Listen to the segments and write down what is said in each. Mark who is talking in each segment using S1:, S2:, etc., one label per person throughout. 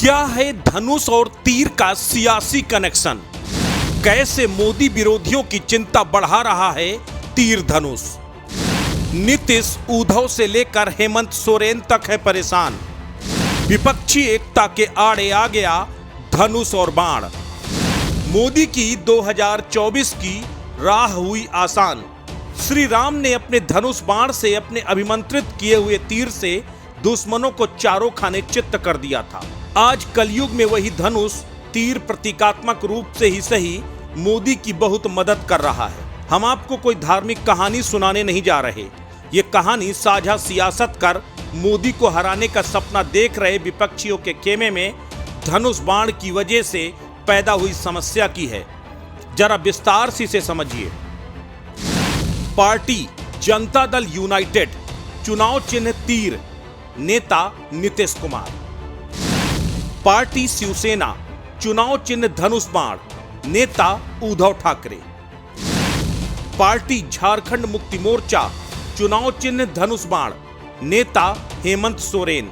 S1: क्या है धनुष और तीर का सियासी कनेक्शन? कैसे मोदी विरोधियों की चिंता बढ़ा रहा है तीर धनुष? नीतीश उद्धव से लेकर हेमंत सोरेन तक है परेशान। विपक्षी एकता के आड़े आ गया धनुष और बाण। मोदी की 2024 की राह हुई आसान। श्री राम ने अपने धनुष बाण से अपने अभिमंत्रित किए हुए तीर से दुश्मनों को चारों खाने चित्त कर दिया था। आज कलयुग में वही धनुष तीर प्रतीकात्मक रूप से ही सही मोदी की बहुत मदद कर रहा है। हम आपको कोई धार्मिक कहानी सुनाने नहीं जा रहे। ये कहानी साझा सियासत कर मोदी को हराने का सपना देख रहे विपक्षियों के खेमे में धनुष बाण की वजह से पैदा हुई समस्या की है। जरा विस्तार से इसे समझिए। पार्टी जनता दल यूनाइटेड, चुनाव चिन्ह तीर, नेता नीतीश कुमार। पार्टी शिवसेना, चुनाव चिन्ह धनुष बाण, नेता उद्धव ठाकरे। पार्टी झारखंड मुक्ति मोर्चा, चुनाव चिन्ह धनुष बाण, नेता हेमंत सोरेन।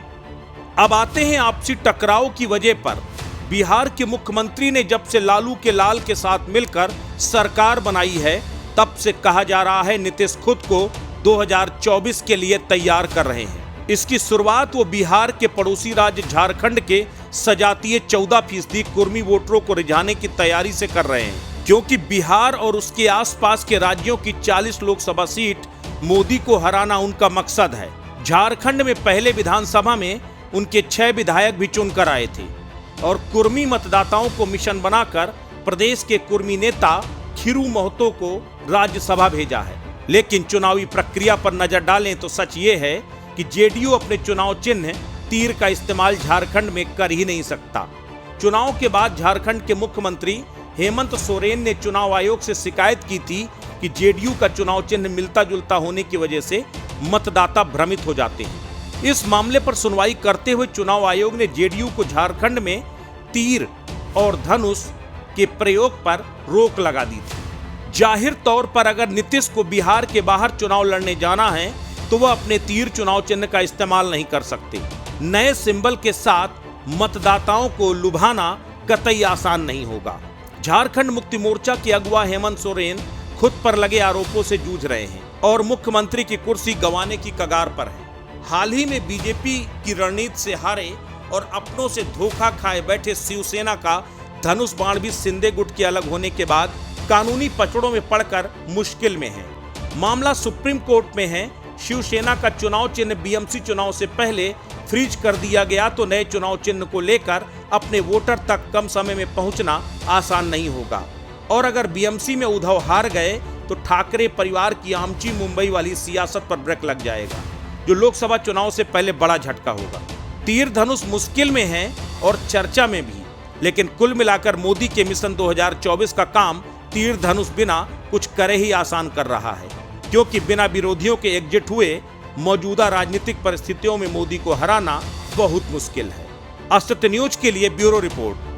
S1: अब आते हैं आपसी टकराव की वजह पर। बिहार के मुख्यमंत्री ने जब से लालू के लाल के साथ मिलकर सरकार बनाई है, तब से कहा जा रहा है नीतीश खुद को 2024 के लिए तैयार कर रहे हैं। इसकी शुरुआत वो बिहार के पड़ोसी राज्य झारखंड के सजातीय 14% कुर्मी वोटरों को रिझाने की तैयारी से कर रहे हैं, क्योंकि बिहार और उसके आसपास के राज्यों की 40 लोकसभा सीट मोदी को हराना उनका मकसद है। झारखंड में पहले विधानसभा में उनके 6 विधायक भी चुनकर आए थे और कुर्मी मतदाताओं को मिशन बनाकर प्रदेश के कुर्मी नेता खीरू महतो को राज्यसभा भेजा है। लेकिन चुनावी प्रक्रिया पर नजर डालें तो सच ये है कि जेडीयू अपने चुनाव चिन्ह तीर का इस्तेमाल झारखंड में कर ही नहीं सकता। चुनाव के बाद झारखंड के मुख्यमंत्री हेमंत सोरेन ने चुनाव आयोग से शिकायत की थी कि जेडीयू का चुनाव चिन्ह मिलता जुलता होने की वजह से मतदाता भ्रमित हो जाते हैं। इस मामले पर सुनवाई करते हुए चुनाव आयोग ने जेडीयू को झारखंड में तीर और धनुष के प्रयोग पर रोक लगा दी थी। जाहिर तौर पर अगर नीतीश को बिहार के बाहर चुनाव लड़ने जाना है तो वह अपने तीर चुनाव चिन्ह का इस्तेमाल नहीं कर सकते। नए सिंबल के साथ मतदाताओं को लुभाना कतई आसान नहीं होगा। झारखंड मुक्ति मोर्चा के अगुवा हेमंत सोरेन खुद पर लगे आरोपों से जूझ रहे हैं और मुख्यमंत्री की कुर्सी गंवाने की कगार पर है। हाल ही में बीजेपी की रणनीति से हारे और अपनों से धोखा खाए बैठे शिवसेना का धनुष बाण भी सिंधे गुट के अलग होने के बाद कानूनी पचड़ों में पड़कर मुश्किल में है। मामला सुप्रीम कोर्ट में है। शिवसेना का चुनाव चिन्ह बीएमसी चुनाव से पहले फ्रीज कर दिया गया तो नए चुनाव चिन्ह को लेकर अपने वोटर तक कम समय में पहुंचना आसान नहीं होगा। और अगर बीएमसी में उद्धव हार गए तो ठाकरे परिवार की आमची मुंबई वाली सियासत पर ब्रेक लग जाएगा, जो लोकसभा चुनाव से पहले बड़ा झटका होगा। तीर धनुष मुश्किल में है और चर्चा में भी, लेकिन कुल मिलाकर मोदी के मिशन 2024 का काम तीर धनुष बिना कुछ करे ही आसान कर रहा है, क्योंकि बिना विरोधियों के एकजुट हुए मौजूदा राजनीतिक परिस्थितियों में मोदी को हराना बहुत मुश्किल है। अस्तित्व न्यूज के लिए ब्यूरो रिपोर्ट।